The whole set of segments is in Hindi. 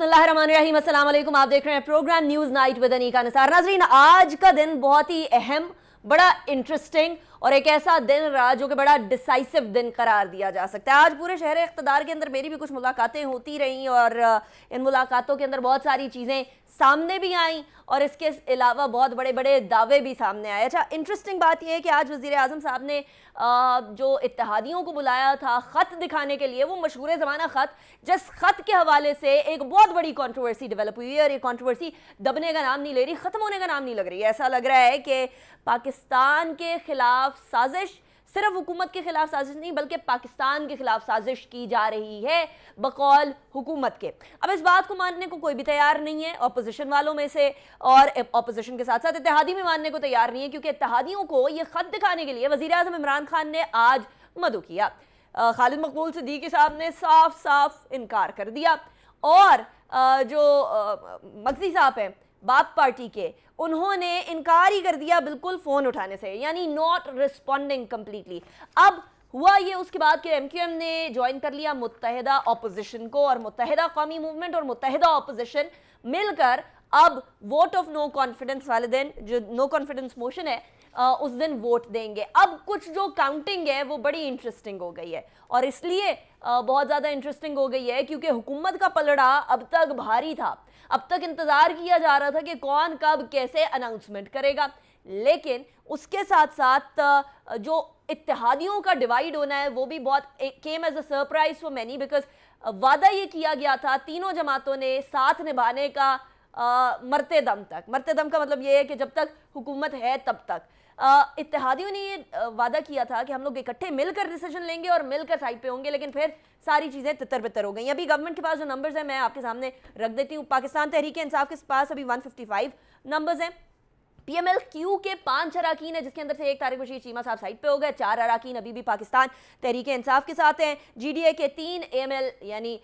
बिस्मिल्लाहिर्रहमानिर्रहीम, अस्सलाम वालेकुम। आप देख रहे हैं programme news night with Anika Nisar. नाज़रीन, आज का दिन बहुत ही अहम, बड़ा इंटरेस्टिंग और एक ऐसा दिन रहा जो कि बड़ा डिसाइसिव दिन करार दिया जा सकता है। आज पूरे शहर इक़्तिदार के अंदर मेरी भी कुछ मुलाकातें होती रहीं और इन मुलाकातों के अंदर बहुत सारी चीज़ें सामने भी आईं और इसके अलावा बहुत बड़े बड़े दावे भी सामने आए। अच्छा, इंटरेस्टिंग बात यह है कि आज वज़ीर आज़म साहब ने जो इत्तेहादियों को बुलाया था ख़त दिखाने के लिए, वो मशहूर ज़माना ख़त, जिस ख़त के हवाले से एक बहुत बड़ी कंट्रोवर्सी डेवलप हुई है और ये कंट्रोवर्सी दबने का नाम नहीं ले रही, ख़त्म होने का नाम नहीं लग रही है। ऐसा लग रहा है कि पाकिस्तान के खिलाफ साजिश, सिर्फ हुकूमत के खिलाफ साजिश नहीं बल्कि पाकिस्तान के खिलाफ साजिश की जा रही है बकौल हुकूमत के। अब इस बात को मानने को कोई भी तैयार नहीं है ऑपोजिशन वालों में से, और ऑपोजिशन के साथ साथ इत्तेहादी भी मानने को तैयार नहीं है, क्योंकि इत्तेहादियों को ये खत दिखाने के लिए वज़ीर आज़म इमरान खान ने आज मदऊ किया। खालिद मकबूल सिद्दीकी साहब ने साफ साफ इनकार कर दिया और जो मगजी साहब हैं बाप पार्टी के, उन्होंने इनकार ही कर दिया बिल्कुल फ़ोन उठाने से, यानी नॉट रिस्पॉन्डिंग कंप्लीटली। अब हुआ ये उसके बाद कि MQM ने ज्वाइन कर लिया मुत्तहिदा ऑपोजिशन को, और मुत्तहिदा कौमी मूवमेंट और मुत्तहिदा ऑपोजिशन मिलकर अब वोट ऑफ नो कॉन्फिडेंस वाले दिन, जो नो कॉन्फिडेंस मोशन है, उस दिन वोट देंगे। अब कुछ जो काउंटिंग है वो बड़ी इंटरेस्टिंग हो गई है, और इसलिए बहुत ज़्यादा इंटरेस्टिंग हो गई है क्योंकि हुकूमत का पलड़ा अब तक भारी था। अब तक इंतज़ार किया जा रहा था कि कौन कब कैसे अनाउंसमेंट करेगा, लेकिन उसके साथ साथ जो इत्तेहादियों का डिवाइड होना है वो भी बहुत came as a surprise for many, because वादा ये किया गया था तीनों जमातों ने साथ निभाने का मरते दम तक। मरते दम का मतलब ये है कि जब तक हुकूमत है तब तक। इत्तेहादियों ने ये वादा किया था कि हम लोग इकट्ठे मिलकर डिसीजन लेंगे और मिलकर साइड पे होंगे, लेकिन फिर सारी चीज़ें तितर बितर हो गई। अभी गवर्नमेंट के पास जो नंबर्स हैं मैं आपके सामने रख देती हूँ। पाकिस्तान तहरीक इंसाफ के पास अभी 155 नंबर्स हैं। PMLQ के 5 अराकीन है, जिसके अंदर से 1 तारिक बशीर चीमा साहब साइड पे हो गए। 4 अराकीन अभी भी पाकिस्तान तहरीक इंसाफ के साथ हैं। GDA के 3, AML यानी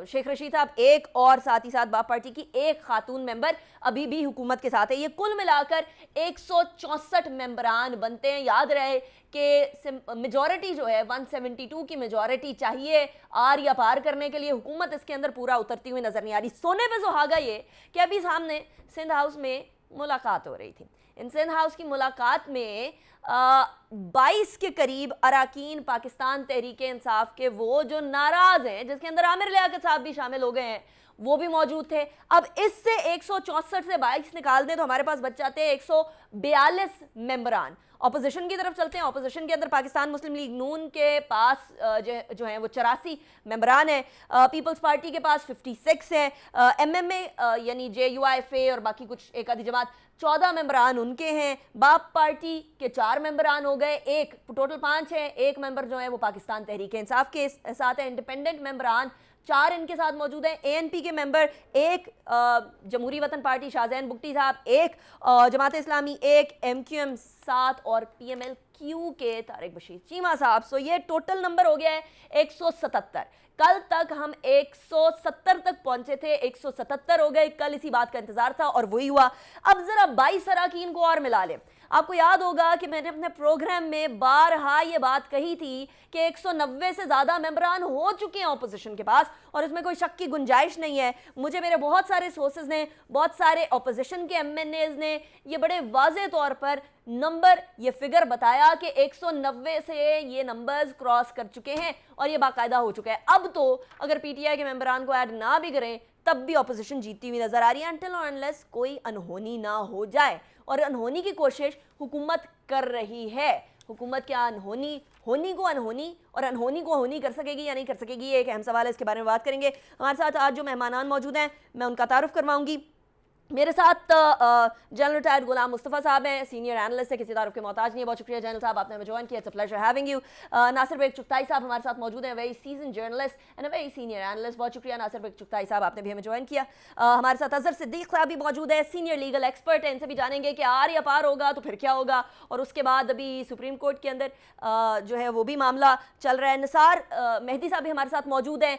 शेख रशीद साहब 1, और साथ ही साथ बाप पार्टी की 1 खातून मेंबर अभी भी हुकूमत के साथ है। ये कुल मिलाकर 164 मेंबरान बनते हैं। याद रहे कि मेजॉरिटी जो है 172 की मेजॉरिटी चाहिए आर या पार करने के लिए। हुकूमत इसके अंदर पूरा उतरती हुई नजर नहीं आ रही। सोने पे सुहागा ये कि अभी सामने सिंध हाउस में मुलाकात हो रही थी। इन सिंध हाउस की मुलाकात में 22 के करीब अराकीन पाकिस्तान तहरीक इंसाफ के, वो जो नाराज हैं, जिसके अंदर आमिर लियाकत साहब भी शामिल हो गए हैं, वो भी मौजूद थे। अब इससे 164 से 22 निकाल दें तो हमारे पास बच जाते हैं 142 मेंबरान। ऑपोजिशन की तरफ चलते हैं। ऑपोजिशन के अंदर पाकिस्तान मुस्लिम लीग नून के पास जो है वो 84 मेंबरान हैं। पीपल्स पार्टी के पास 56 हैं। MMA यानी JUIFA और बाकी कुछ एक आधी जमात 14 मेंबरान उनके हैं। बाप पार्टी के 4 मेंबरान हो गए, एक टोटल 5 हैं। 1 मेंबर जो है वो पाकिस्तान तहरीक इंसाफ के साथ है। इंडिपेंडेंट मेंबरान 4 इनके साथ मौजूद हैं। ANP के मेंबर 1, जमहूरी वतन पार्टी शाहजैन बुगटी साहब 1, जमात इस्लामी 1, MQM 7 और PMLQ के तारिक बशीर चीमा साहब। सो ये टोटल नंबर हो गया है 177। कल तक हम 170 तक पहुंचे थे, 177 हो गए। कल इसी बात का इंतजार था और वही हुआ। अब जरा 22 अराकीन को और मिला लें। आपको याद होगा कि मैंने अपने प्रोग्राम में बारहा ये बात कही थी कि 190 से ज़्यादा मेंबरान हो चुके हैं ऑपोजिशन के पास, और इसमें कोई शक की गुंजाइश नहीं है। मुझे मेरे बहुत सारे सोर्सेज ने, बहुत सारे ऑपोजिशन के MNAs ने ये बड़े वाज़े तौर पर नंबर, ये फिगर बताया कि 190 से ये नंबर्स क्रॉस कर चुके हैं और ये बाकायदा हो चुका है। अब तो अगर PTI के मेंबरान को ऐड ना भी करें तब भी ऑपोजिशन जीतती हुई नजर आ रही है, अनटिल और अनलेस कोई अनहोनी ना हो जाए, और अनहोनी की कोशिश हुकूमत कर रही है। हुकूमत क्या होनी को अनहोनी और अनहोनी को होनी कर सकेगी या नहीं कर सकेगी, ये एक अहम सवाल है। इसके बारे में बात करेंगे। हमारे साथ आज जो मेहमान मौजूद हैं मैं उनका तारुफ करवाऊंगी। मेरे साथ जनरल रिटायर्ड गुलाम मुस्तफ़ा साहब हैं, सीनियर एनालिस्ट है, किसी तारुफ के मोहताज नहीं है। बहुत शुक्रिया जनरल साहब, आपने हमें ज्वाइन किया। It's a pleasure having you. Nasir Baig Chughtai साहब हमारे साथ मौजूद हैं, very season journalist and a very senior analyst. बहुत शुक्रिया नासिर बेग चुगताई साहब, आपने भी हमें ज्वाइन किया। हमारे साथ अजहर सिद्दीक साहब भी मौजूद है, सीनियर लीगल एक्सपर्ट है। इनसे भी जानेंगे कि आर या पार होगा तो फिर क्या होगा, और उसके बाद अभी सुप्रीम कोर्ट के अंदर जो है वो भी मामला चल रहा है। निसार मेहदी साहब भी हमारे साथ मौजूद हैं।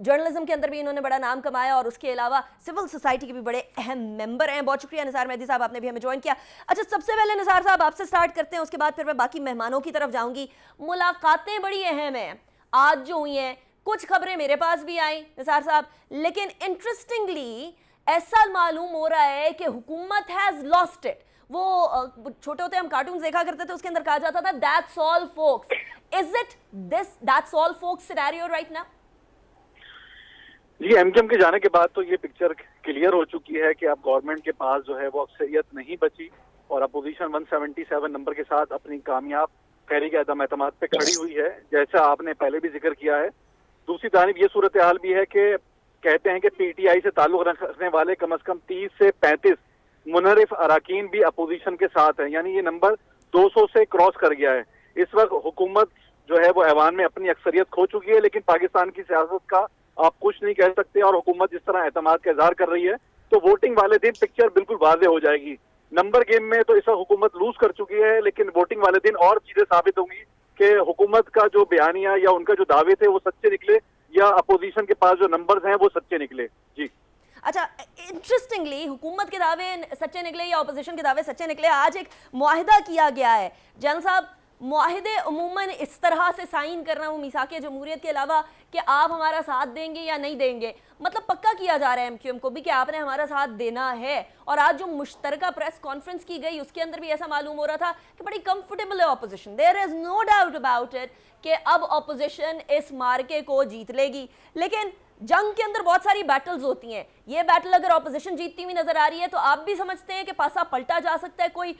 जर्नलिज्म के अंदर भी इन्होंने बड़ा नाम कमाया और उसके अलावा सिविल सोसाइटी के भी बड़े अहम मेंबर हैं। बहुत शुक्रिया निसार मेहदी साहब, आपने भी हमें ज्वाइन किया। अच्छा, सबसे पहले निसार साहब आपसे स्टार्ट करते हैं, उसके बाद फिर मैं बाकी मेहमानों की तरफ जाऊंगी। मुलाकातें बड़ी अहम हैं आज जो हुई हैं कुछ खबरें मेरे पास भी आई निसार साहब, लेकिन इंटरेस्टिंगली ऐसा मालूम हो रहा है कि हुकूमत हैज लॉस्ट इट। वो छोटे होते हम कार्टून देखा करते थे, उसके अंदर कहा जाता था that's all folks. Is it this that's all folks scenario right now? जी, एमकेएम के जाने के बाद तो ये पिक्चर क्लियर हो चुकी है कि अब गवर्नमेंट के पास जो है वो अक्सरियत नहीं बची और अपोजिशन 177 नंबर के साथ अपनी कामयाब तहरीक अदम एतमाद पे खड़ी हुई है, जैसा आपने पहले भी जिक्र किया है। दूसरी जानिब ये सूरत हाल भी है कि कहते हैं कि पीटीआई से ताल्लुक रखने वाले कम से कम 30 से 35 मुनहरिफ अराकीन भी अपोजिशन के साथ हैं, यानी ये नंबर 200 से क्रॉस कर गया है। इस वक्त हुकूमत जो है वो ऐवान में अपनी अक्सरियत खो चुकी है, लेकिन पाकिस्तान की सियासत का आप कुछ नहीं कह सकते और हुकूमत जिस तरह एतमाद का इजहार कर रही है तो वोटिंग वाले दिन पिक्चर बिल्कुल वाज़ेह हो जाएगी। नंबर गेम में तो इस वक्त हुकूमत लूज कर चुकी है, लेकिन वोटिंग वाले दिन और चीजें साबित होंगी कि हुकूमत का जो बयानिया या उनका जो दावे थे वो सच्चे निकले या अपोजिशन के पास जो नंबर्स हैं वो सच्चे निकले। जी अच्छा, इंटरेस्टिंगली हुकूमत के दावे सच्चे निकले या अपोजिशन के दावे सच्चे निकले। आज एक मुआहिदा किया गया है जन साहब, मुआहिदे अमूमन इस तरह से साइन करना, वो मीसाके जमहूरियत के अलावा कि आप हमारा साथ देंगे या नहीं देंगे, मतलब पक्का किया जा रहा है एमक्यूएम को भी कि आपने हमारा साथ देना है। और आज जो मुश्तरका प्रेस कॉन्फ्रेंस की गई उसके अंदर भी ऐसा मालूम हो रहा था कि बड़ी कंफर्टेबल है opposition, there is no doubt about it कि अब ऑपोजिशन इस मार्के को जीत लेगी। लेकिन जंग के अंदर बहुत सारी बैटल्स होती हैं, ये बैटल अगर ऑपोजिशन जीतती हुई नजर आ रही है तो आप भी समझते हैं कि पासा पलटा जा सकता है, कोई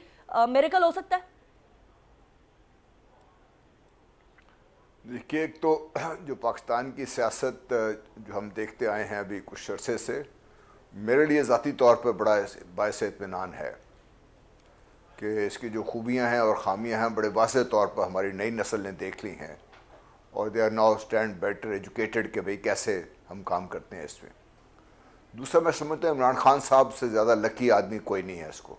मिरेकल हो सकता है? देखिए, एक तो जो पाकिस्तान की सियासत जो हम देखते आए हैं अभी कुछ अरसे से, मेरे लिए ज़ाती तौर पर बड़ा बायस इत्मीनान है कि इसकी जो खूबियां हैं और ख़ामियां हैं बड़े वाज़ेह तौर पर हमारी नई नस्ल ने देख ली हैं और they are now stand better educated कि भाई कैसे हम काम करते हैं इसमें। दूसरा, मैं समझता हूँ इमरान खान साहब से ज़्यादा लकी आदमी कोई नहीं है इसको।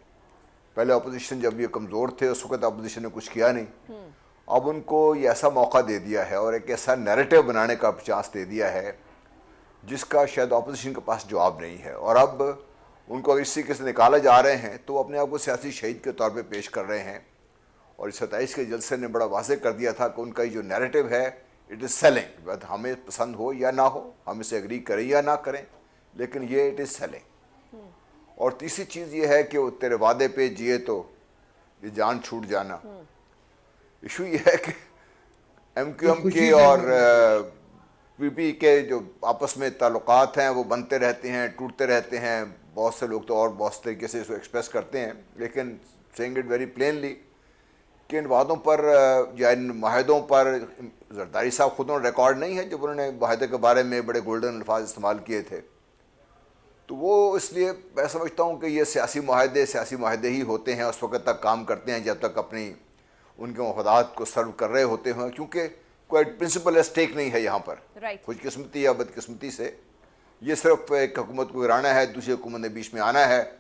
पहले अपोजिशन जब ये कमज़ोर थे उस वक्त अपोजिशन ने कुछ किया नहीं, अब उनको ये ऐसा मौका दे दिया है और एक ऐसा नैरेटिव बनाने का चांस दे दिया है जिसका शायद अपोजिशन के पास जवाब नहीं है। और अब उनको अगर इस तरीके से निकाले जा रहे हैं तो वो अपने आप को सियासी शहीद के तौर पे पेश कर रहे हैं। और इस 27 के जलसे ने बड़ा वाज़ेह कर दिया था कि उनका ये जो नैरेटिव है इट इज़ सेलिंग, हमें पसंद हो या ना हो, हम इसे एग्री करें या ना करें, लेकिन ये इट इज़ सेलिंग। और तीसरी चीज़ ये है कि वो तेरे वादे पे जिए तो ये जान छूट जाना। इशू ये है कि एमक्यूएम के और पीपी के जो आपस में ताल्लुकात हैं वो बनते रहते हैं, टूटते रहते हैं। बहुत से लोग तो और बहुत तरीके से इसको एक्सप्रेस करते हैं, लेकिन सेइंग इट वेरी प्लेनली कि इन वादों पर या इन माहिदों पर जरदारी साहब खुद उन्होंने रिकॉर्ड नहीं है जब उन्होंने माहिदे के बारे में बड़े गोल्डन अल्फाज इस्तेमाल किए थे। तो वो इसलिए मैं समझता हूँ कि ये सियासी माहिदे ही होते हैं, उस वक्त तक काम करते हैं जब तक अपनी उनके मफादात को सर्व कर रहे होते हैं, क्योंकि कोई प्रिंसिपल स्टेक नहीं है यहाँ पर। खुशकिस्मती या बदकिस्मती से ये सिर्फ एक हुकूमत को गिराना है, दूसरी हुकूमत ने बीच में आना है।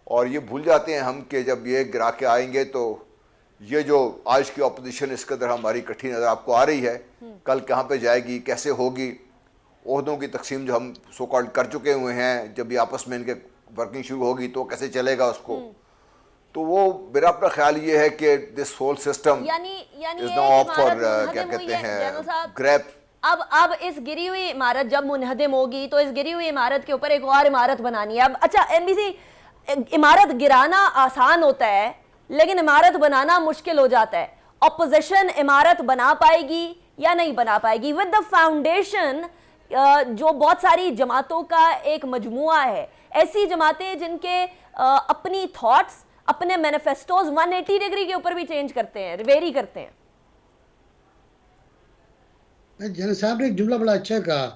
और ये भूल जाते हैं हम कि जब ये गिरा के आएंगे तो ये जो आज की अपोजिशन इस कदर हमारी इकट्ठी नज़र आपको आ रही है, कल कहाँ पे जाएगी, कैसे होगी। ओहदों की तकसीम जो हम सो कॉल्ड कर चुके हुए हैं, जब ये आपस में इनके वर्किंग शुरू होगी तो कैसे चलेगा उसको। तो वो मेरा अपना ख्याल ये है कि this whole system is now off for क्या कहते हैं ग्रैब। अब इस गिरी हुई इमारत जब मुनहदम होगी तो इस गिरी हुई इमारत के ऊपर एक और इमारत बनानी है। अब अच्छा एनबीसी, इमारत गिराना आसान होता है लेकिन इमारत बनाना मुश्किल हो जाता है। ऑपोजिशन इमारत बना पाएगी या नहीं बना पाएगी विद द फाउंडेशन जो बहुत सारी जमातों का एक मजमुआ है, ऐसी जमातें जिनके अपनी थॉट्स, अपने मैनिफेस्टोज 180 डिग्री के ऊपर भी चेंज करते हैं, वेरी करते हैं। जन साहब ने एक जुमला बड़ा अच्छा कहा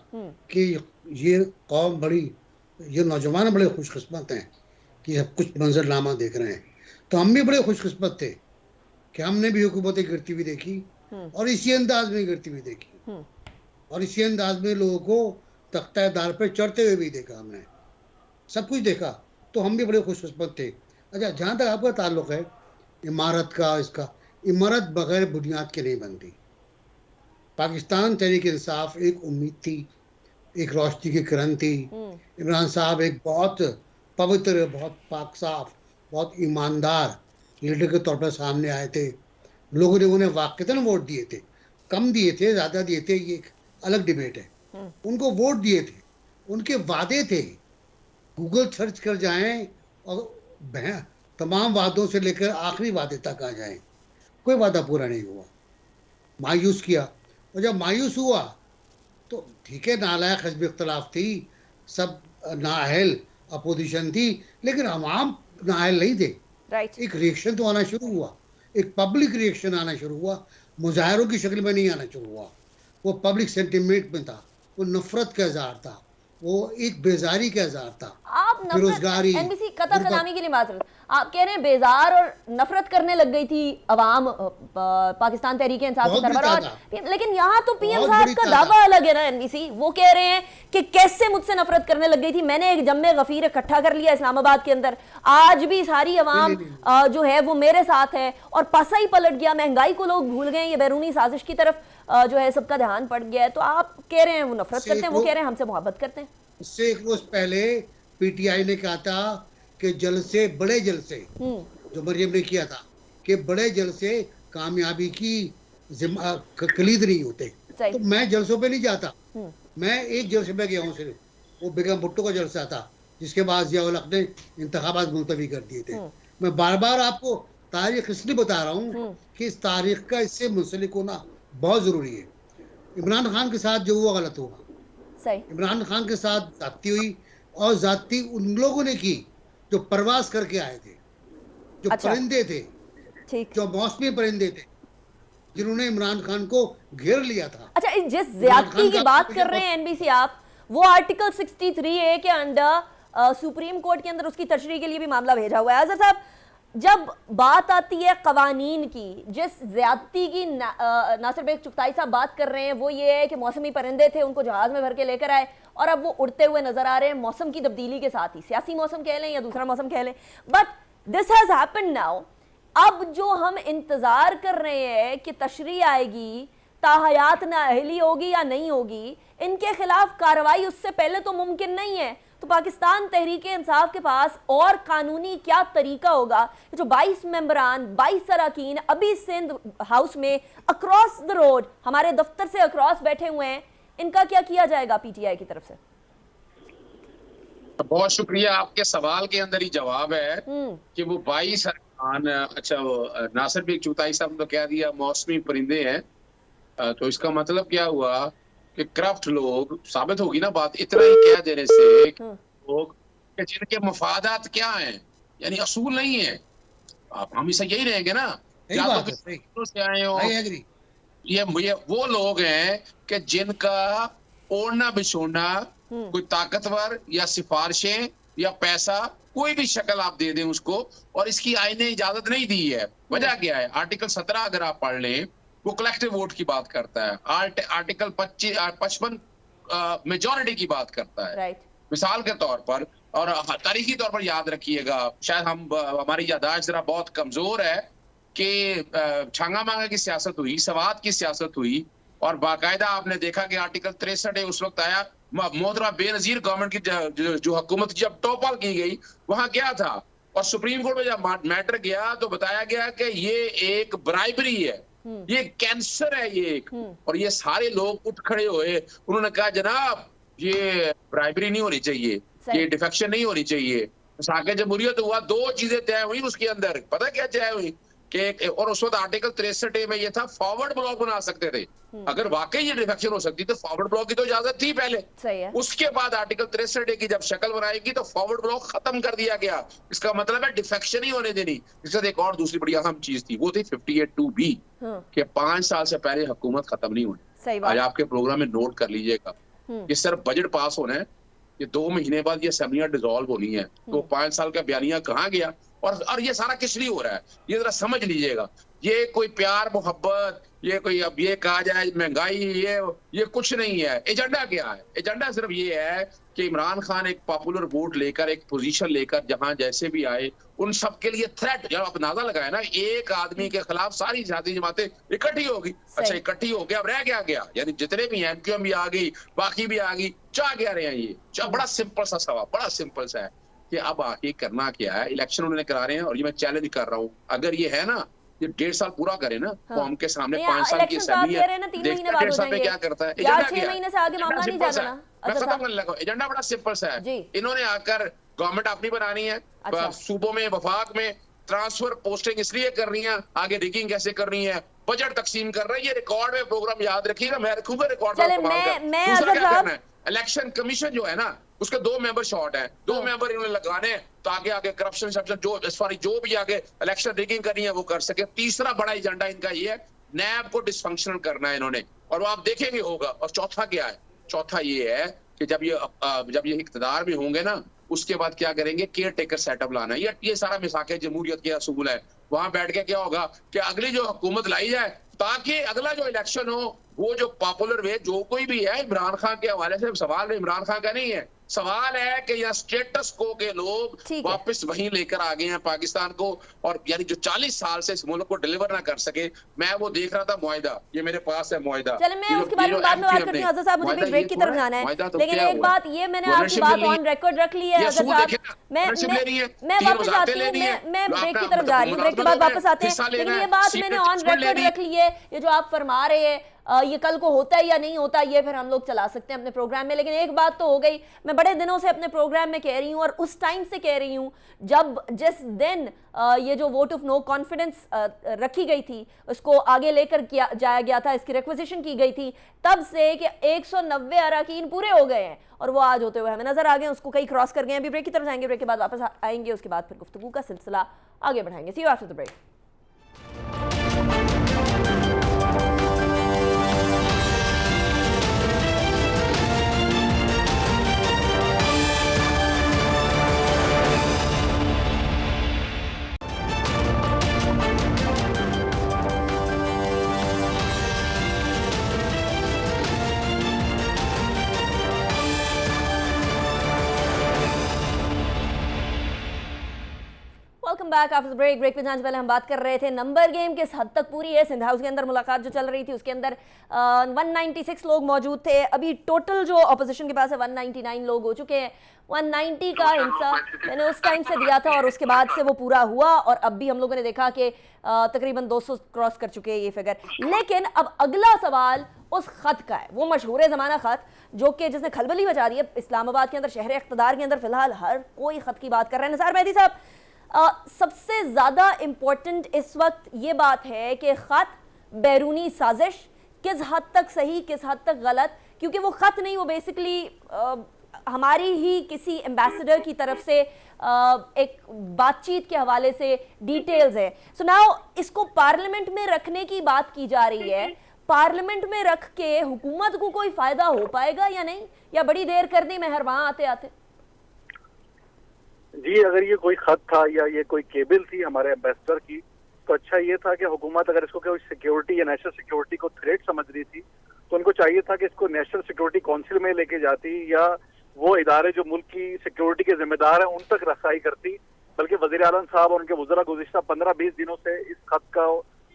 कि ये कौम बड़ी, ये नौजवान बड़े खुशकिस्मत हैं कि अब कुछ मंजरनामा देख रहे हैं। तो हम भी बड़े खुशकिस्मत थे कि हमने भी हुकूमतें गिरती हुई देखी और इसी अंदाज में गिरती हुई देखी और इसी अंदाज में लोगों को तख्ता दार पर चढ़ते हुए भी देखा, हमने सब कुछ देखा। तो हम भी बड़े खुशकिस्मत थे। अच्छा, जहाँ तक आपका ताल्लुक है इमारत का, इसका इमारत बगैर बुनियाद के नहीं बनती। पाकिस्तान तहरीक इंसाफ एक उम्मीद थी, एक रोशनी की किरण थी। इमरान साहब एक बहुत पवित्र, बहुत पाक साफ, बहुत ईमानदार लीडर के तौर पर सामने आए थे। लोगों ने उन्हें वाकईतन वोट दिए थे, कम दिए थे, ज़्यादा दिए थे, ये एक अलग डिबेट है। उनको वोट दिए थे, उनके वादे थे। गूगल सर्च कर जाएं और तमाम वादों से लेकर आखिरी वादे तक आ जाएं, कोई वादा पूरा नहीं हुआ, मायूस किया। और जब मायूस हुआ तो ठीक है, नालायक हिज़्ब इख्तिलाफ थी, सब नाअहल अपोजिशन थी, लेकिन अवाम नाअहल नहीं थे। राइट। एक रिएक्शन तो आना शुरू हुआ, एक पब्लिक रिएक्शन आना शुरू हुआ, मुजाहरों की शक्ल में नहीं आना शुरू हुआ। वो पब्लिक सेंटिमेंट में था, वो नफरत का इजहार था, वो एक बेजारी का इजहार था, आप नफरत, बेरोजगारी, एनबीसी कतर कलामी के लिए माजरत, आप कह रहे हैं बेजार और नफरत करने लग गई थी अवाम पाकिस्तान तहरीक इंसाफ के सरबराह, लेकिन यहाँ तो पीएम साहब का दावा अलग है ना एनबीसी, वो कह रहे हैं कि कैसे मुझसे नफरत करने लग गई थी, मैंने एक जम्मे गफीर इकट्ठा कर लिया इस्लामाबाद के अंदर, आज भी सारी अवाम जो है वो मेरे साथ है, और पासा ही पलट गया, महंगाई को लोग भूल गए, ये बैरूनी साजिश की तरफ जो है सबका ध्यान पड़ गया है। तो आप कह रहे हैं वो नफरत करते हैं, वो कह रहे हैं हमसे मोहब्बत करते हैं। इससे एक रोज पहले पीटीआई ने कहा था कि जलसे, बड़े जलसे जो मरियम ने किया था, कि बड़े जलसे कामयाबी की कलीद नहीं होते। तो मैं जलसों पे नहीं जाता, मैं एक जलसे पे गया हूँ सिर्फ, वो बेगम भुट्टो का जलसा था, जिसके बाद जिया-उल हक ने इंतखाबात मुलतवी कर दिए थे। मैं बार बार आपको तारीख इसलिए बता रहा हूँ कि इस तारीख का इससे मुंसलिक होना बहुत जरूरी है। इमरान खान के साथ जो हुआ गलत हुआ, सही। इमरान खान के साथ जाती हुई, और जाती उन लोगों ने की जो परवास करके आए थे, जो परिंदे थे, जो मौसमी परिंदे थे, जिन्होंने इमरान खान को घेर लिया था। अच्छा, जिस ज्यादती की बात कर रहे हैं एनबीसी आप, वो आर्टिकल 63A के अंडर सुप्रीम कोर्ट के अंदर उसकी तशरीह के लिए भी मामला भेजा हुआ है। अजहर साहब, जब बात आती है कवानीन की, जिस ज्यादती की नासिर बेग चुगताई साहब बात कर रहे हैं वो ये है कि मौसमी परिंदे थे, उनको जहाज में भर के लेकर आए और अब वो उड़ते हुए नजर आ रहे हैं मौसम की तब्दीली के साथ ही, सियासी मौसम कह लें या दूसरा मौसम कह लें, but this has happened now. अब जो हम इंतजार कर रहे हैं कि तशरीह आएगी, ताहयात नाअहली होगी या नहीं होगी, इनके खिलाफ कार्रवाई उससे पहले तो मुमकिन नहीं है। तो पाकिस्तान तहरीक इंसाफ के पास और कानूनी क्या तरीका होगा? जो 22 मेंबरान, 22 अरकान अभी सिंध हाउस में अक्रॉस द रोड हमारे दफ्तर से अक्रॉस बैठे हुए हैं, इनका क्या किया जाएगा पीटीआई की तरफ से? बहुत शुक्रिया, आपके सवाल के अंदर ही जवाब है कि वो 22 अरकान, अच्छा वो नासिर बेग चुगताई साहब ने तो कह दिया मौसमी परिंदे हैं, तो इसका मतलब क्या हुआ कि करप्ट लोग, साबित होगी ना बात इतना ही कह देने से, लोग कि जिनके मफादात क्या हैं, यानी असूल नहीं है। आप हमेशा यही रहेंगे ना, या तो से आए हो, ये वो लोग हैं कि जिनका ओढ़ना बिछोड़ना, कोई ताकतवर या सिफारिशें या पैसा, कोई भी शक्ल आप दे दें उसको, और इसकी आईन ने इजाजत नहीं दी है। वजह क्या है? आर्टिकल 17 अगर आप पढ़ लें, वो कलेक्टिव वोट की बात करता है, आर्टिकल 55 मेजॉरिटी की बात करता है। मिसाल के तौर पर, और तारीखी तौर पर याद रखिएगा, शायद हमारी याददाश्त जरा बहुत कमजोर है, कि छांगा मांगा की सियासत हुई, सवात की सियासत हुई, और बाकायदा आपने देखा कि आर्टिकल 63 उस वक्त आया, मोहतरमा बेनजीर गवर्नमेंट की जो हुकूमत जब टॉपल की गई, वहां क्या था, और सुप्रीम कोर्ट में जब मैटर गया तो बताया गया कि ये एक ब्राइबरी है, ये कैंसर है ये एक, और ये सारे लोग उठ खड़े हुए, उन्होंने कहा जनाब ये ब्राइबरी नहीं होनी चाहिए, ये डिफेक्शन नहीं होनी चाहिए। साके जमहूरियत हुआ, 2 चीजें तय हुई उसके अंदर, पता क्या तय हुई कि, और उस वक्त आर्टिकल 63 में ये था फॉरवर्ड ब्लॉक बना सकते थे, अगर वाकई ये डिफेक्शन हो सकती तो फॉरवर्ड ब्लॉक की तो इजाजत थी पहले। सही है। उसके बाद आर्टिकल 63 की जब शक्ल बनाएगी तो फॉरवर्ड ब्लॉक खत्म कर दिया गया, इसका मतलब है डिफेक्शन ही होने देनी। इसके साथ एक और दूसरी बड़ी अहम चीज थी, वो थी 58(2)B कि 5 साल से पहले हुकूमत खत्म नहीं होनी। आज आपके प्रोग्राम में नोट कर लीजिएगा, ये सिर्फ बजट पास होना है, ये 2 महीने बाद ये असेंबलियां डिसॉल्व होनी है, तो 5 साल का बयानिया कहाँ गया, और ये सारा किस लिए हो रहा है, ये जरा समझ लीजिएगा। ये कोई प्यार मोहब्बत, ये कोई अब ये कहा जाए महंगाई, ये कुछ नहीं है। एजेंडा क्या है? एजेंडा सिर्फ ये है कि इमरान खान एक पॉपुलर वोट लेकर, एक पोजीशन लेकर, जहां जैसे भी आए उन सब के लिए थ्रेट, जब आप अंदाजा लगाए ना, एक आदमी के खिलाफ सारी सियासी जमातें इकट्ठी होगी। अच्छा, इकट्ठी हो गया, अब रह क्या गया, यानी जितने भी हैं, एमक्यूएम भी आ गई, बाकी भी आ गई, चाह क्या रहे हैं ये? बड़ा सिंपल सा सवाल, बड़ा सिंपल सा है कि अब आके करना क्या है। इलेक्शन उन्होंने करा रहे हैं, और ये मैं चैलेंज कर रहा हूँ, अगर ये है ना ये 1.5 साल पूरा करे ना, हाँ। कौम के सामने नहीं, 5 साल की इलेक्शन तो आप असेंबली कह रहे हैं ना है, 3 देखते महीने हैं बाद 1.5 हो साल में जाएंगे, क्या करता है। या एजेंडा 6 क्या है? महीने से आगे मामला नहीं सिंपल सा जाना है, ना। मैं अच्छा खत्म साहब, करने लगा। एजेंडा बड़ा सिंपल सा है। जी। इन्होंने आकर गवर्नमेंट अपनी बनानी है, अच्छा। सूबों में वफाक में ट्रांसफर पोस्टिंग इसलिए कर रही है, आगे रिगिंग कैसे कर रही है, बजट तकसीम कर रही है, रिकॉर्ड में प्रोग्राम याद रखिएगा, मैं रखूंगा रिकॉर्ड में चले संभाल कर। मैं दूसरा अजहर क्या साहब, करना है, इलेक्शन कमीशन जो है ना, उसके 2 मेंबर शॉर्ट है, 2 हाँ। मेंबर इन्होंने लगाने हैं, तो आगे आगे करप्शन जो सॉरी जो भी आगे इलेक्शन रिगिंग करनी है वो कर सके। तीसरा बड़ा एजेंडा इनका ये है, नैब को डिसफंक्शनल करना है इन्होंने, और वो आप देखेंगे होगा। और चौथा क्या है, चौथा ये है कि जब ये इख्तिदार में होंगे ना, उसके बाद क्या करेंगे, केयर टेकर सेटअप लाना है। ये सारा मिसाके जमहूरियत के असूल है। वहां बैठ के क्या होगा कि अगली जो हुकूमत लाई जाए, ताकि अगला जो इलेक्शन हो वो जो पॉपुलर वे जो कोई भी है, इमरान खान के हवाले से सवाल इमरान खान का नहीं है, सवाल है कि यह स्टेटस को के लोग ठीक है। वापस वहीं लेकर आ गए हैं पाकिस्तान को, और यानी जो 40 साल से इस मुल्क को डिलीवर ना कर सके। मैं वो देख रहा था मुआहिदा, ये मेरे पास है मुआहिदा। चले मैं उसके बारे में बाद में बात करती हूँ। अजहर साहब, मुझे भी ब्रेक की तरफ जाना है, लेकिन एक बात ये मैंने आपकी बात ऑन रिकॉर्ड रख ली है अजहर साहब। मैं वापस आती हूँ, मैं ब्रेक की तरफ जा रही हूँ, ब्रेक के बाद वापस आते हैं। लेकिन ये बात मैंने ऑन रिकॉर्ड रख ली है, ये जो आप फरमा रहे हैं ये कल को होता है या नहीं होता, ये फिर हम लोग चला सकते हैं अपने प्रोग्राम में। लेकिन एक बात तो हो गई, मैं बड़े दिनों से अपने प्रोग्राम में कह रही हूँ, और उस टाइम से कह रही हूँ जब जिस दिन ये जो वोट ऑफ नो कॉन्फिडेंस रखी गई थी, उसको आगे लेकर किया जाया गया था, इसकी रिक्वेजिशन की गई थी, तब से कि 190 अरकान पूरे हो गए हैं, और वो आज होते हुए हमें नजर आ गए, उसको कहीं क्रॉस कर गए हैं। अभी ब्रेक की तरफ जाएंगे, ब्रेक के बाद वापस आएंगे, उसके बाद फिर गुफ्तगू का सिलसिला आगे बढ़ाएंगे। See you after the break. Welcome back after the break. Break में जाने से पहले हम बात कर रहे थे नंबर गेम किस हद तक पूरी है। सिंध हाउस के अंदर मुलाकात जो चल रही थी उसके अंदर 196 लोग मौजूद थे। अभी टोटल जो ऑपोजिशन के पास है 199 लोग हो चुके हैं। 190 का हिस्सा मैंने उस टाइम से दिया था और उसके बाद से वो पूरा हुआ, और अब भी हम लोगों ने देखा कि तकरीबन 200 क्रॉस कर चुके हैं ये फिगर। लेकिन अब अगला सवाल उस खत का है, वो मशहूर ज़माना खत जो कि जिसने खलबली मचा दी है इस्लामाबाद के अंदर, शहर इख्तिदार के अंदर फिलहाल हर कोई खत की बात कर रहे हैं। निसार मेहदी साहब, सबसे ज़्यादा इम्पोर्टेंट इस वक्त ये बात है कि ख़त बैरूनी साजिश किस हद तक सही किस हद तक गलत, क्योंकि वो ख़त नहीं, वो बेसिकली हमारी ही किसी एम्बेसडर की तरफ से एक बातचीत के हवाले से डिटेल्स है। सो नाउ इसको पार्लियामेंट में रखने की बात की जा रही है। पार्लियामेंट में रख के हुकूमत को कोई फ़ायदा हो पाएगा या नहीं, या बड़ी देर कर दी मेहर वहाँ आते आते? जी, अगर ये कोई खत था या ये कोई केबल थी हमारे एम्बेसडर की, तो अच्छा ये था कि हुकूमत अगर इसको कोई सिक्योरिटी या नेशनल सिक्योरिटी को थ्रेट समझ रही थी तो उनको चाहिए था कि इसको नेशनल सिक्योरिटी काउंसिल में लेके जाती, या वो इदारे जो मुल्क की सिक्योरिटी के जिम्मेदार हैं उन तक रसाई करती। बल्कि वजीर आलम साहब और उनके वज़रा गुज़िश्ता 15-20 दिनों से इस खत का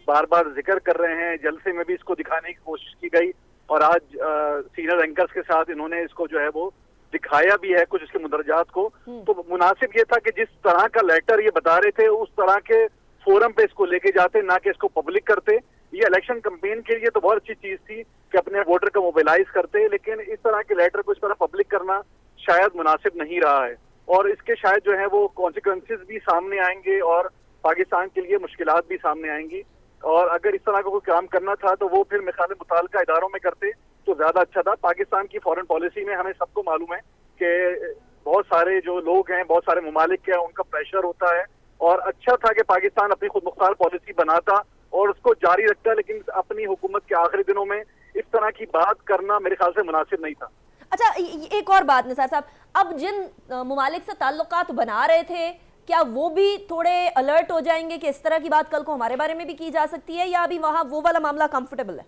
बार बार जिक्र कर रहे हैं। जलसे में भी इसको दिखाने की कोशिश की गई, और आज सीनियर एंकर्स के साथ इन्होंने इसको जो है वो दिखाया भी है, कुछ इसके मुदरजात को। तो मुनासिब ये था कि जिस तरह का लेटर ये बता रहे थे उस तरह के फोरम पे इसको लेके जाते, ना कि इसको पब्लिक करते। ये इलेक्शन कैंपेन के लिए तो बहुत अच्छी चीज थी कि अपने वोटर को मोबिलाइज करते, लेकिन इस तरह के लेटर को इस तरह पब्लिक करना शायद मुनासिब नहीं रहा है, और इसके शायद जो है वो कॉन्सिक्वेंसेज भी सामने आएंगे और पाकिस्तान के लिए मुश्किलात भी सामने आएंगी। और अगर इस तरह का कोई काम करना था तो वो फिर मिसाल मुताल्लिका इदारों में करते तो ज्यादा अच्छा था। पाकिस्तान की फॉरेन पॉलिसी में हमें सबको मालूम है कि बहुत सारे जो लोग हैं, बहुत सारे ममालिक के उनका प्रेशर होता है, और अच्छा था कि पाकिस्तान अपनी खुद मुख्तार पॉलिसी बनाता और उसको जारी रखता, लेकिन अपनी हुकूमत के आखिरी दिनों में इस तरह की बात करना मेरे ख्याल से मुनासिब नहीं था। अच्छा, एक और बात निसार साहब, अब जिन ममालिक से ताल्लुकात बना रहे थे, क्या वो भी थोड़े अलर्ट हो जाएंगे कि इस तरह की बात कल को हमारे बारे में भी की जा सकती है, या अभी वहां वो वाला मामला कंफर्टेबल है?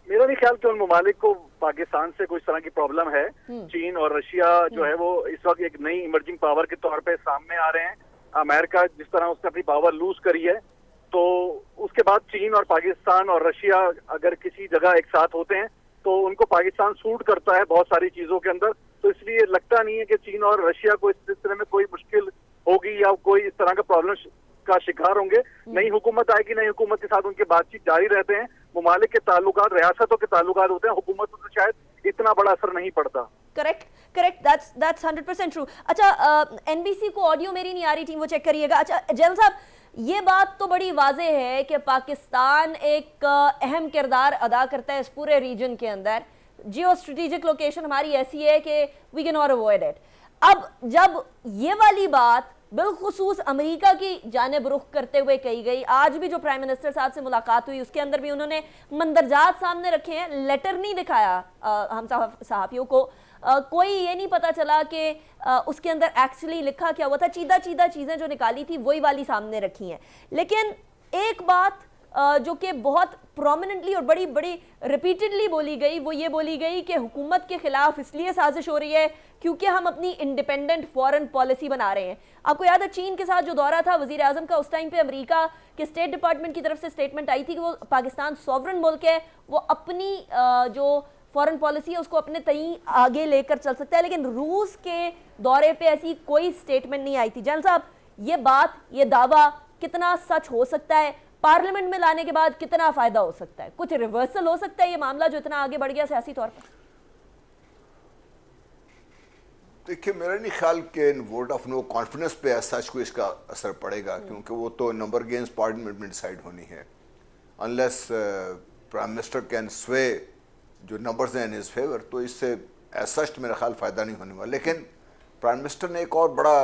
मेरा नहीं ख्याल कि उन ममालिक को पाकिस्तान से कोई तरह की प्रॉब्लम है। चीन और रशिया जो है वो इस वक्त एक नई इमर्जिंग पावर के तौर पे सामने आ रहे हैं। अमेरिका जिस तरह उसने अपनी पावर लूज करी है, तो उसके बाद चीन और पाकिस्तान और रशिया अगर किसी जगह एक साथ होते हैं तो उनको पाकिस्तान सूट करता है बहुत सारी चीजों के अंदर। तो इसलिए लगता नहीं है कि चीन और रशिया को इस सिलसिले में कोई मुश्किल होगी या कोई इस तरह का प्रॉब्लम का शिकार होंगे। नई हुकूमत आएगी, नई हुकूमत के साथ उनके बातचीत जारी रहते हैं। ममालिक के ताल्लुकात, रियासतों के ताल्लुकात होते हैं, हुकूमत पर शायद इतना बड़ा असर नहीं पड़ता। Correct correct, that's 100% true. अच्छा, एनबीसी को ऑडियो मेरी नहीं आ रही थी, वो चेक करिएगा। अच्छा जैल साहब, ये बात तो बड़ी वाज़ेह है कि पाकिस्तान एक अहम किरदार अदा करता है इस पूरे रीजन के अंदर। जियो स्ट्रेटेजिक लोकेशन हमारी ऐसी है कि we can not avoid it. अब जब ये वाली बात बिलखुसूस अमेरिका की जानिब रुख करते हुए कही गई, आज भी जो प्राइम मिनिस्टर साहब से मुलाकात हुई उसके अंदर भी उन्होंने मंदरजात सामने रखे हैं, लेटर नहीं दिखाया हम सहाफ़ियों को। कोई ये नहीं पता चला कि उसके अंदर एक्चुअली लिखा क्या हुआ था। चीदा चीदा चीज़ें जो निकाली थी वही वाली सामने रखी हैं। लेकिन एक बात जो कि बहुत प्रोमिनेंटली और बड़ी बड़ी रिपीटेडली बोली गई, वो ये बोली गई कि हुकूमत के खिलाफ इसलिए साजिश हो रही है क्योंकि हम अपनी इंडिपेंडेंट फॉरेन पॉलिसी बना रहे हैं। आपको याद है चीन के साथ जो दौरा था वजीर आजम का, उस टाइम पे अमेरिका के स्टेट डिपार्टमेंट की तरफ से स्टेटमेंट आई थी कि वो पाकिस्तान सॉवरन मुल्क है, वो अपनी जो फॉरेन पॉलिसी है उसको अपने तई आगे लेकर चल सकता है। लेकिन रूस के दौरे पे ऐसी कोई स्टेटमेंट नहीं आई थी। जैन साहब, ये बात, ये दावा कितना सच हो सकता है? पार्लियामेंट में लाने के बाद कितना फायदा हो सकता है? कुछ रिवर्सल हो सकता है ये मामला जो इतना आगे बढ़ गया सियासी तौर पर? देखिए, मेरा नहीं ख्याल कि वोट ऑफ नो कॉन्फिडेंस पे ऐसा कोई इसका असर पड़ेगा, क्योंकि वो तो नंबर गेम्स पार्लियामेंट में डिसाइड होनी है। अनलेस प्राइम मिनिस्टर कैन स्वे जो नंबर्स हैं इन हिज फेवर, तो इससे ऐसा मेरा ख्याल फ़ायदा नहीं होने वाला। लेकिन प्राइम मिनिस्टर ने एक और बड़ा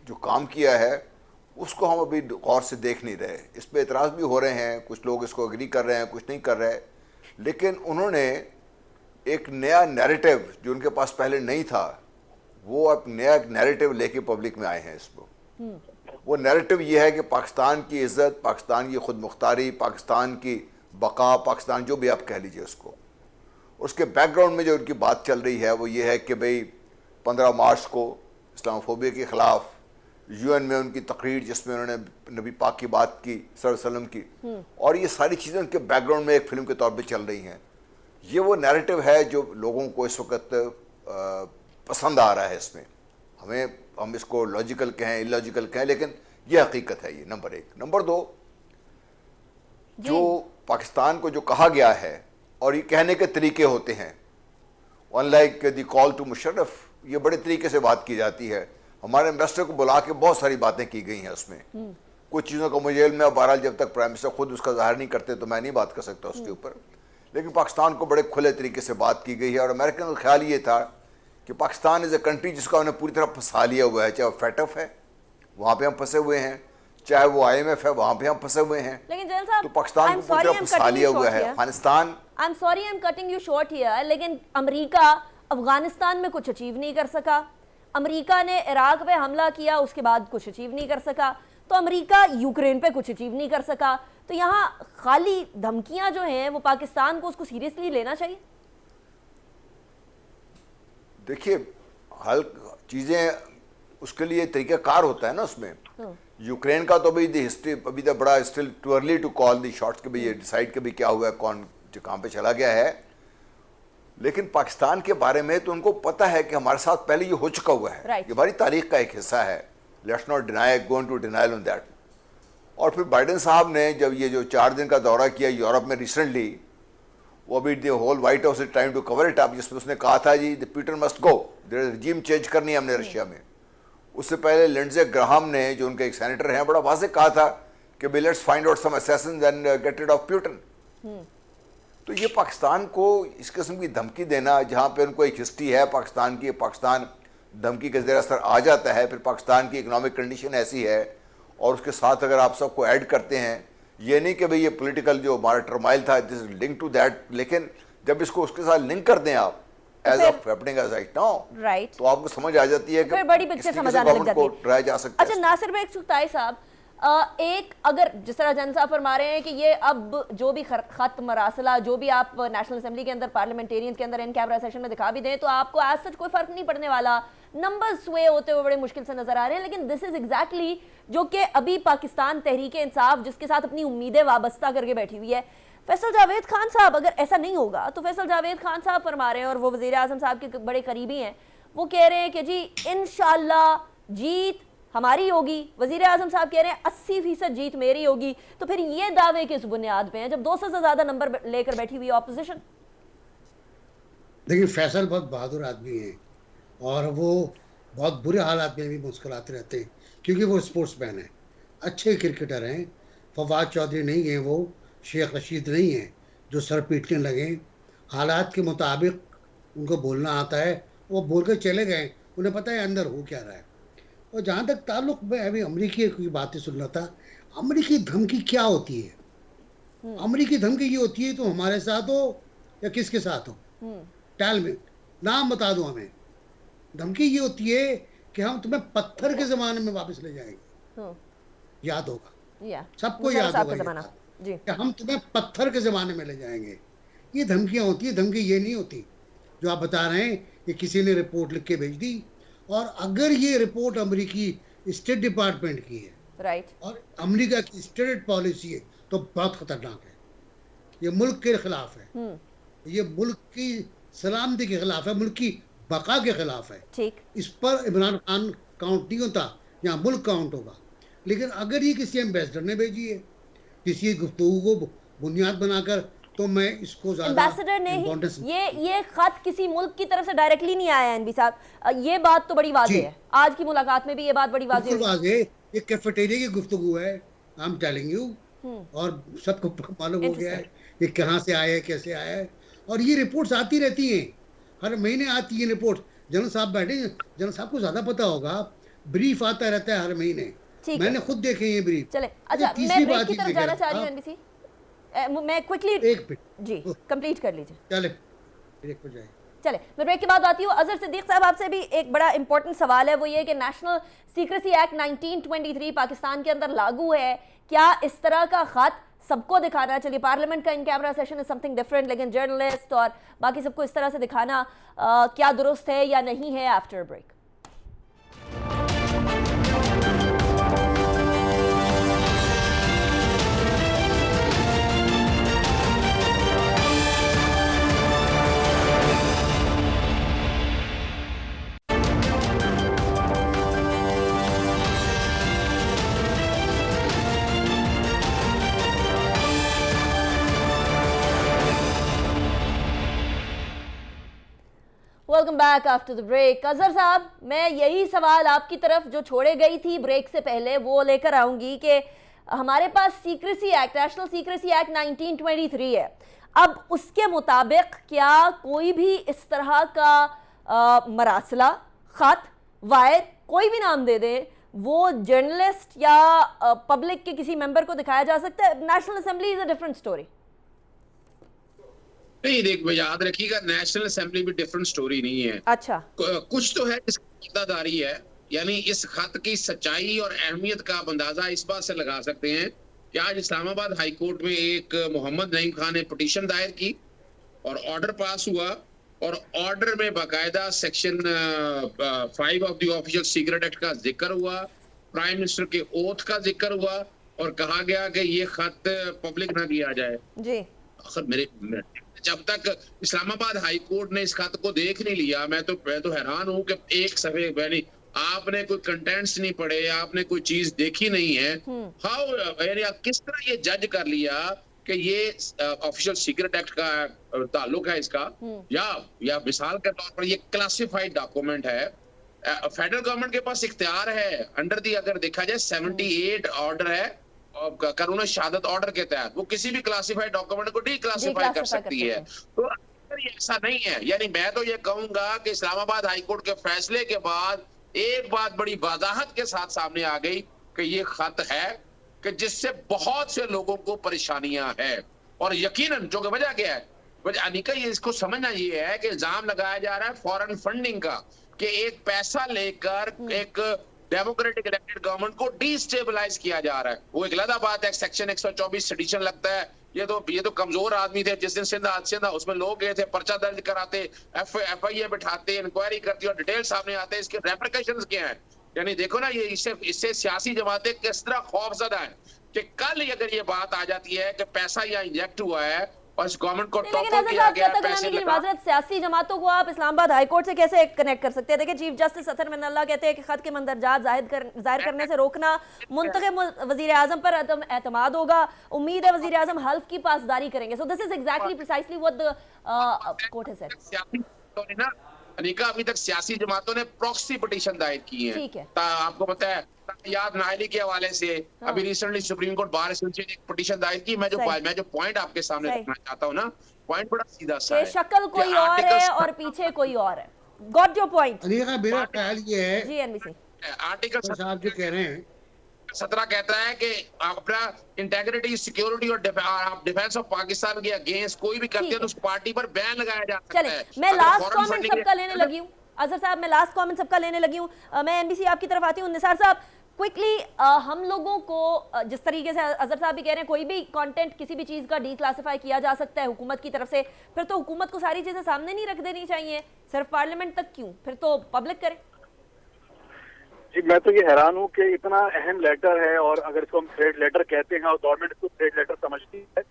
जो काम किया है उसको हम अभी गौर से देख नहीं रहे। इस पर एतराज़ भी हो रहे हैं, कुछ लोग इसको एग्री कर रहे हैं, कुछ नहीं कर रहे। लेकिन उन्होंने एक नया नैरेटिव जो उनके पास पहले नहीं था, वो अब नया नैरेटिव लेके पब्लिक में आए हैं इसको। वो नैरेटिव ये है कि पाकिस्तान की इज़्ज़त, पाकिस्तान की खुद मुख्तारी, पाकिस्तान की बका, पाकिस्तान जो भी आप कह लीजिए उसको, उसके बैकग्राउंड में जो उनकी बात चल रही है वो ये है कि भाई 15 मार्च को इस्लामोफोबिया के ख़िलाफ़ यूएन में उनकी तकरीर जिसमें उन्होंने नबी पाक की बात की सल्लल्लाहु अलैहि वसल्लम की, और ये सारी चीज़ें उनके बैकग्राउंड में एक फ़िल्म के तौर पे चल रही हैं। ये वो नैरेटिव है जो लोगों को इस वक्त पसंद आ रहा है। इसमें हम इसको लॉजिकल कहें, इलॉजिकल कहें, लेकिन ये हकीकत है। ये नंबर एक। नंबर दो, जो पाकिस्तान को जो कहा गया है और ये कहने के तरीके होते हैं, unlike the call to Musharraf, ये बड़े तरीके से बात की जाती है। हमारे एम्बेसडर को बुला के बहुत सारी बातें की गई हैं उसमें। कुछ चीज़ों का मुझे इल्म है, बहरहाल जब तक प्राइम मिनिस्टर खुद उसका ज़ाहिर नहीं करते तो मैं नहीं बात कर सकता उसके ऊपर। लेकिन पाकिस्तान को बड़े खुले तरीके से बात की गई है। और अमेरिकन का ख्याल ये था कि पाकिस्तान इज़ ए कंट्री जिसका उन्हें पूरी तरह फंसा लिया हुआ है। चाहे वो फैटफ है, वहाँ पर हम फंसे हुए हैं, चाहे वो IMF है, वहाँ पर हम फंसे हुए हैं। लेकिन जैन साहब, तो पाकिस्तान को पूरी तरह फंसा लिया हुआ है। Afghanistan, I am sorry, I am cutting you short here, लेकिन अमेरिका अफगानिस्तान में कुछ अचीव नहीं कर सका। अमेरिका ने इराक पे हमला किया, उसके बाद कुछ अचीव नहीं कर सका। तो अमेरिका यूक्रेन पे कुछ अचीव नहीं कर सका। तो यहाँ खाली धमकियां जो हैं वो पाकिस्तान को उसको सीरियसली लेना चाहिए। देखिए, हल चीज़ें उसके लिए तरीक़ाकार होता है ना उसमें। यूक्रेन का तो अभी हिस्ट्री अभी तक बड़ा still too early to call the shots के भी ये डिसाइड के भी क्या हुआ है, कौन कहाँ पे चला गया है। लेकिन पाकिस्तान के बारे में तो उनको पता है कि हमारे साथ पहले ये हो चुका हुआ है। ये हमारी तारीख का एक हिस्सा है। Let's not deny, going to denial on that. और फिर बाइडेन साहब ने जब ये जो 4 दिन का दौरा किया यूरोप में रिसेंटली, वो अभी the whole White House is trying to cover it up, जिसमें उसने कहा था जी the Peter must go, there is regime change करनी है हमने रशिया में। उससे पहले लिंडसे ग्राहम ने, जो उनके एक सेनेटर हैं, बड़ा वाज़ेह कहा था कि भाई let's find out some assassins and get rid of Putin. तो ये पाकिस्तान को इस किस्म की धमकी देना, जहाँ पे उनको एक हिस्ट्री है पाकिस्तान की, पाकिस्तान धमकी के ज़रिए असर आ जाता है। फिर पाकिस्तान की इकोनॉमिक कंडीशन ऐसी है, और उसके साथ अगर आप सबको ऐड करते हैं, ये नहीं कि भाई ये पॉलिटिकल जो हमारा टर्माइल था दिस लिंक टू दैट, लेकिन जब इसको उसके साथ लिंक कर दें आप as of happening as right now, right, तो आपको समझ आ जाती है कि फिर बड़ी पिक्चर समझ आने लग जाती है, ट्राया जा सकता है। अच्छा नासिर भाई चुगताई साहब, एक अगर जिस तरह जन साहब फरमा रहे हैं कि ये अब जो भी खत मरासला जो भी आप नेशनल असेंबली के अंदर पार्लियामेंटेरियंस के अंदर इन कैमरा सेशन में दिखा भी दें तो आपको एज सच कोई फर्क नहीं पड़ने वाला, नंबर स्वे होते हुए बड़े मुश्किल से नजर आ रहे हैं। लेकिन दिस इज एग्जैक्टली जो कि अभी पाकिस्तान तहरीक इंसाफ जिसके साथ अपनी उम्मीदें वाबस्ता करके बैठी हुई है। फैसल जावेद खान साहब, अगर ऐसा नहीं होगा तो फैसल जावेद खान साहब फरमा रहे हैं, और वो वज़ीर आज़म साहब के बड़े करीबी हैं, वो कह रहे हैं कि जी इंशाअल्लाह जीत हमारी होगी, वजीर आजम साहब कह रहे हैं 80% जीत मेरी होगी, तो फिर ये दावे किस बुनियाद पे हैं जब 200 से ज्यादा नंबर लेकर बैठी हुई ऑपोजिशन? देखिए, फैसल बहुत बहादुर आदमी है और वो बहुत बुरे हालात में भी मुस्कुराते रहते हैं क्योंकि वो स्पोर्ट्समैन है, अच्छे क्रिकेटर हैं। फवाद चौधरी नहीं है वो, शेख रशीद नहीं है जो सर पीटने लगे। हालात के मुताबिक उनको बोलना आता है, वो बोल के चले गए, उन्हें पता है अंदर हो क्या रहा है। और जहाँ तक ताल्लुक में अभी अमरीकी की बातें सुन रहा था, अमरीकी धमकी क्या होती है? अमरीकी धमकी ये होती है तो हमारे साथ हो या किसके साथ हो, टाल में नाम बता दो हमें। धमकी ये होती है कि हम तुम्हें पत्थर के जमाने में वापस ले जाएंगे। याद होगा, सबको याद होगा ये बात, कि हम तुम्हें पत्थर के जमाने में ले जाएंगे। ये धमकियां होती है। धमकी ये नहीं होती जो आप बता रहे हैं कि किसी ने रिपोर्ट लिख के भेज दी, और अगर ये रिपोर्ट अमेरिकी स्टेट डिपार्टमेंट की है, राइट, और अमेरिका की स्टेट पॉलिसी है, तो बहुत खतरनाक है। ये मुल्क के खिलाफ है, ये मुल्क की सलामती के खिलाफ है, मुल्क की बका के खिलाफ है। ठीक, इस पर इमरान खान काउंट नहीं होता, यहाँ मुल्क काउंट होगा। लेकिन अगर ये किसी एम्बेसडर ने भेजी है, किसी गुफ्तगू को बुनियाद बनाकर, तो मैं इसको ज्यादा एम्बेसडर ने ये खत किसी मुल्क की तरफ से डायरेक्टली नहीं आया एनबी साहब, ये बात तो बड़ी वाज़ेह है। आज की मुलाकात में भी ये बात बड़ी वाज़ेह है। ये कैफेटेरिया की गुफ्तगू है, आई एम टेलिंग यू, और सबको मालूम हो गया है ये कहाँ से आया है, कैसे आया है। और ये रिपोर्ट्स आती रहती हैं, हर महीने आती है रिपोर्ट। जनरल साहब बैठे, जनरल साहब को ज्यादा पता होगा, ब्रीफ आता रहता है हर महीने, मैंने खुद देखे ये ब्रीफ। चले, अच्छा मैं ब्रेक की तरफ जाना चाह रही हूँ एनबीसी, मैं क्विकली एक मिनट जी कंप्लीट कर लीजिए। चले ब्रेक हो जाए। चले, मैं ब्रेक के बाद आती हूँ। अजहर सिद्दीक साहब, आपसे भी एक बड़ा इंपॉर्टेंट सवाल है, वो ये कि नेशनल सीक्रेसी एक्ट 1923 पाकिस्तान के अंदर लागू है, क्या इस तरह का खत सबको दिखाना? चलिए, पार्लियामेंट का in camera session is something different, लेकिन जर्नलिस्ट और बाकी सबको इस तरह से दिखाना क्या दुरुस्त है या नहीं है? After break. Welcome back after the break. Azhar साहब, मैं यही सवाल आपकी तरफ जो छोड़े गई थी ब्रेक से पहले वो लेकर आऊंगी कि हमारे पास secrecy act, national secrecy act 1923 है। अब उसके मुताबिक क्या कोई भी इस तरह का मरासला, खत, वायर, कोई भी नाम दे दे, वो जर्नलिस्ट या पब्लिक के किसी मेंबर को दिखाया जा सकता है? National assembly is a different story. नहीं, देख याद रखिएगा, नेशनल असेंबली भी डिफरेंट स्टोरी नहीं है। अच्छा, कुछ तो है इसकी इक़्तिदारी है, यानी इस खत की सच्चाई और अहमियत का आप अंदाजा इस बात से लगा सकते हैं कि आज इस्लामाबाद हाई कोर्ट में एक मोहम्मद नईम खान ने पिटीशन दायर की और ऑर्डर पास हुआ, और ऑर्डर में बाकायदा section 5 of the official secret act का जिक्र हुआ, प्राइम मिनिस्टर के ओथ का जिक्र हुआ, और कहा गया कि ये खत पब्लिक ना किया जाए जी। आखिर मेरे जब तक इस्लामाबाद हाई कोर्ट ने इस खत को देख नहीं लिया, मैं तो हैरान हूं कि एक सफे यानी आपने कोई कंटेंट्स नहीं पढ़े, आपने कोई चीज देखी नहीं है। हाउ यानी किस तरह ये जज कर लिया कि ये ऑफिशियल सीक्रेट एक्ट का ताल्लुक है इसका, या मिसाल के तौर पर ये क्लासिफाइड डॉक्यूमेंट है। फेडरल गवर्नमेंट के पास इख्तियार है अंडर दी, अगर देखा जाए 78 ऑर्डर है कानून शहादत ऑर्डर के तहत, वो किसी भी क्लासिफाइड डॉक्यूमेंट को डिक्लासिफाई कर सकती है। तो अगर ये ऐसा नहीं है, यानी मैं तो ये कहूंगा कि इस्लामाबाद हाई कोर्ट के फैसले के बाद एक बात बड़ी वजाहत के साथ सामने आ गई कि ये खत है कि जिससे बहुत से लोगों को परेशानियां है, और यकीनन जो कि वजह क्या है, वजह अनिका ये इसको समझना ये है कि इल्जाम लगाया जा रहा है फॉरेन फंडिंग का, कि एक पैसा लेकर एक डेमोक्रेटिक इलेक्टेड गवर्नमेंट को डिस्टेबलाइज किया जा रहा है। वो एक अलग बात है, सेक्शन 124 सेडिशन लगता है, ये तो कमजोर आदमी थे, जिस दिन सिंधा उसमें लोग गए थे, पर्चा दर्ज कराते, FIA बिठाते, इंक्वायरी करती और डिटेल सामने आते, इसके रेपरिकॉशंस क्या हैं। यानी देखो ना, ये इससे सियासी जमातें किस तरह खौफजदा है कि कल अगर ये बात आ जाती है कि पैसा यहाँ इंजेक्ट हुआ है और इस गवर्नमेंट को लेकिन टॉपर ऐसा किया साहब गया, कहता पैसे कलामी की लगा। माजरत सियासी जमातों को आप इस्लामाबाद हाई कोर्ट से कैसे कनेक्ट कर सकते हैं? देखिए चीफ जस्टिस अतर मिनल्ला कहते हैं कि खत के मंदरजात जाहिर करने से रोकना मुंतखब वजीर आजम पर एतमाद होगा, उम्मीद है वजीर आजम हल्फ की पासदारी करेंगे। So this is exactly precisely what the court has said. सियासी जमातों ने ना, अनिका, अभी तक सियासी जमातों ने प्रॉक्सी पिटीशन दायर की है। ठीक है। आपको पता है याद नायली के हवाले से अभी recently supreme court bar association ने एक पिटीशन दायर की। मैं जो पॉइंट आपके सामने सही। रखना चाहता हूँ ना, पॉइंट बड़ा सीधा सा कि है। शक्ल कोई और है और पीछे कोई और है। गॉट योर पॉइंट अनिका, मेरा ख्याल ये है, जी एनबीसी आर्टिकल तो साहब जो कह रहे हैं 17 कहता है कि आप अपना इंटेग्रिटी, सिक्योरिटी और आप डिफेंस ऑफ पाकिस्तान के अगेंस्ट कोई भी करते ठीक हैं तो है। उस पार्टी पर बैन लगाया जा सकता चले है। मैं अगर लास्ट foreign कमेंट funding सबका लेने लगी हूँ। अजहर साहब मैं लास्ट कमेंट सबका लेने लगी हूँ। मैं एनबीसी आपकी तरफ आती हूँ। निसार साहब क्विकली, हम लोगों को जिस तरीके से अजहर साहब भी कह रहे हैं कोई भी कंटेंट किसी भी चीज़ का डीक्लासिफाई किया जा सकता है हुकूमत की तरफ से, फिर तो हुकूमत को सारी चीज़ें सामने नहीं रख देनी चाहिए, सिर्फ पार्लियामेंट तक क्यों, फिर तो पब्लिक करे। जी मैं तो ये हैरान हूँ कि इतना अहम लेटर है और अगर इसको हम थ्रेड लेटर कहते हैं और गवर्नमेंट इसको थ्रेड लेटर समझती है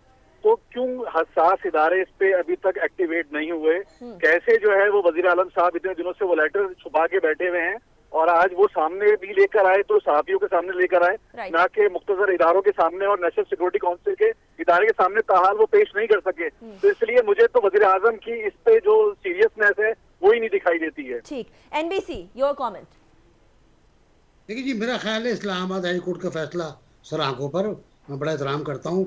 तो क्यों हसास इदारे इस पे अभी तक एक्टिवेट नहीं हुए? कैसे जो है वो वजीर आलम साहब इतने दिनों से वो लेटर छुपा के बैठे हुए हैं और आज वो सामने भी लेकर आए तो सहाफियों के सामने लेकर आए, Right. ना कि मुख्तसर इदारों के सामने और नेशनल सिक्योरिटी काउंसिल के इदारे के सामने ताहाल वो पेश नहीं कर सके। तो इसलिए मुझे तो वजीर आजम की इस पे जो सीरियसनेस है वो ही नहीं दिखाई देती है। ठीक, एनबीसी योर कमेंट। देखिए जी, मेरा ख्याल है इस्लामाबाद हाई कोर्ट का फैसला सर आंखों पर, मैं बड़ा एहतराम करता हूँ,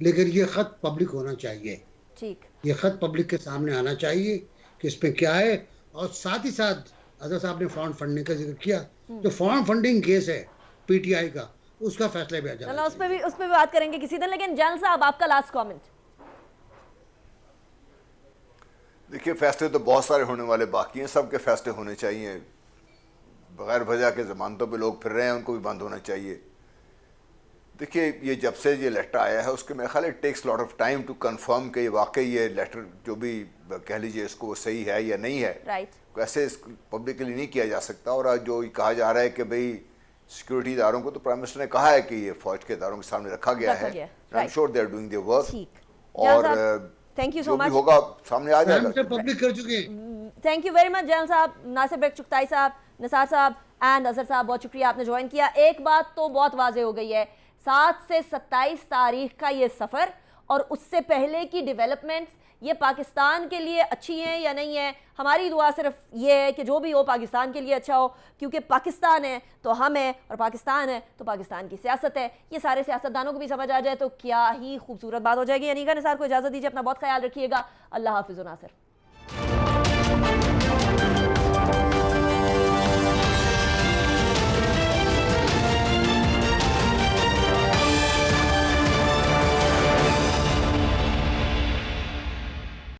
लेकिन ये खत पब्लिक होना चाहिए। ठीक, ये खत पब्लिक के सामने आना चाहिए कि इस पे क्या है। और साथ ही साथ अजहर साहब ने फॉरेन फंडिंग का जिक्र किया, जो फॉरेन फंडिंग केस है पीटीआई का, उसका फैसला भी आ जाना चलो उस चाहिए। पे भी बात करेंगे किसी दिन। लेकिन जल साहब आपका लास्ट कमेंट। देखिए फैसले तो बहुत सारे होने वाले बाकी हैं, सबके फैसले होने चाहिए। बगैर वजह के जमानतों पे लोग फिर रहे हैं, उनको भी बंद होना चाहिए। देखिए ये जब से ये लेटर आया है उसके मेरे ख्याल it takes lot of time to confirm कि वाकई ये लेटर जो भी कह लीजिए इसको वो सही है या नहीं है। राइट, वैसे पब्लिकली नहीं किया जा सकता। और आज जो कहा जा रहा है कि भाई सिक्योरिटी इदारों को, तो प्राइम मिनिस्टर ने कहा है कि ये फौज के इदारों के सामने रखा गया है। I am sure they are doing their work. ठीक, और थैंक यू सो जो भी मच। होगा सामने आ जाएगा। पब्लिक कर चुके हैं। Thank you very much Jain साहब, नासिर बेग चुगताई साहब, निसार साहब एंड अजहर साहब, बहुत शुक्रिया आपने ज्वाइन किया। एक बात तो बहुत वाजे हो गई है, 7 से 27 तारीख का ये सफ़र और उससे पहले की डेवलपमेंट्स ये पाकिस्तान के लिए अच्छी हैं या नहीं है। हमारी दुआ सिर्फ ये है कि जो भी हो पाकिस्तान के लिए अच्छा हो, क्योंकि पाकिस्तान है तो हम हैं और पाकिस्तान है तो पाकिस्तान की सियासत है। ये सारे सियासतदानों को भी समझ आ जाए तो क्या ही खूबसूरत बात हो जाएगी। अनीका निसार को इजाज़त दीजिए, अपना बहुत ख्याल रखिएगा। अल्लाह हाफिज़ नासिर।